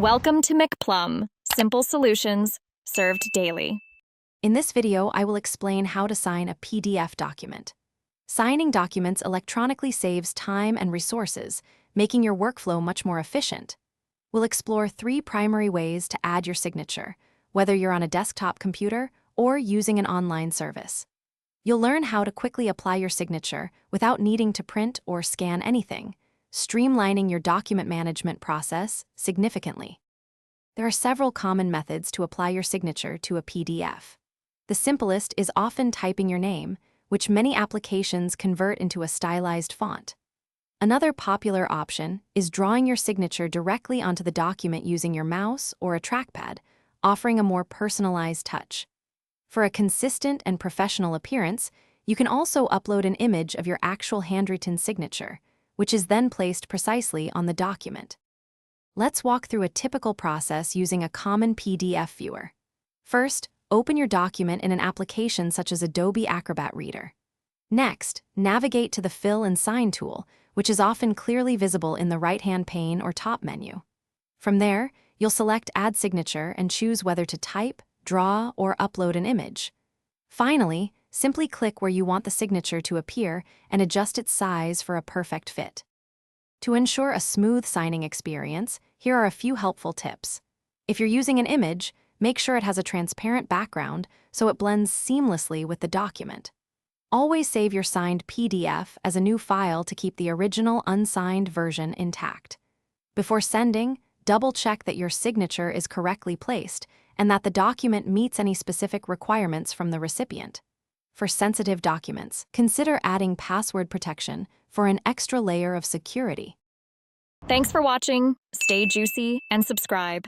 Welcome to McPlum, simple solutions served daily. In this video, I will explain how to sign a PDF document. Signing documents electronically saves time and resources, making your workflow much more efficient. We'll explore 3 primary ways to add your signature, whether you're on a desktop computer or using an online service. You'll learn how to quickly apply your signature without needing to print or scan anything, streamlining your document management process significantly. There are several common methods to apply your signature to a PDF. The simplest is often typing your name, which many applications convert into a stylized font. Another popular option is drawing your signature directly onto the document using your mouse or a trackpad, offering a more personalized touch. For a consistent and professional appearance, you can also upload an image of your actual handwritten signature, which is then placed precisely on the document. Let's walk through a typical process using a common PDF viewer. First, open your document in an application such as Adobe Acrobat Reader. Next, navigate to the Fill and Sign tool, which is often clearly visible in the right-hand pane or top menu. From there, you'll select Add Signature and choose whether to type, draw, or upload an image. Finally, simply click where you want the signature to appear and adjust its size for a perfect fit. To ensure a smooth signing experience, here are a few helpful tips. If you're using an image, make sure it has a transparent background so it blends seamlessly with the document. Always save your signed PDF as a new file to keep the original unsigned version intact. Before sending, double-check that your signature is correctly placed and that the document meets any specific requirements from the recipient. For sensitive documents, consider adding password protection for an extra layer of security. Thanks for watching. Stay juicy and subscribe.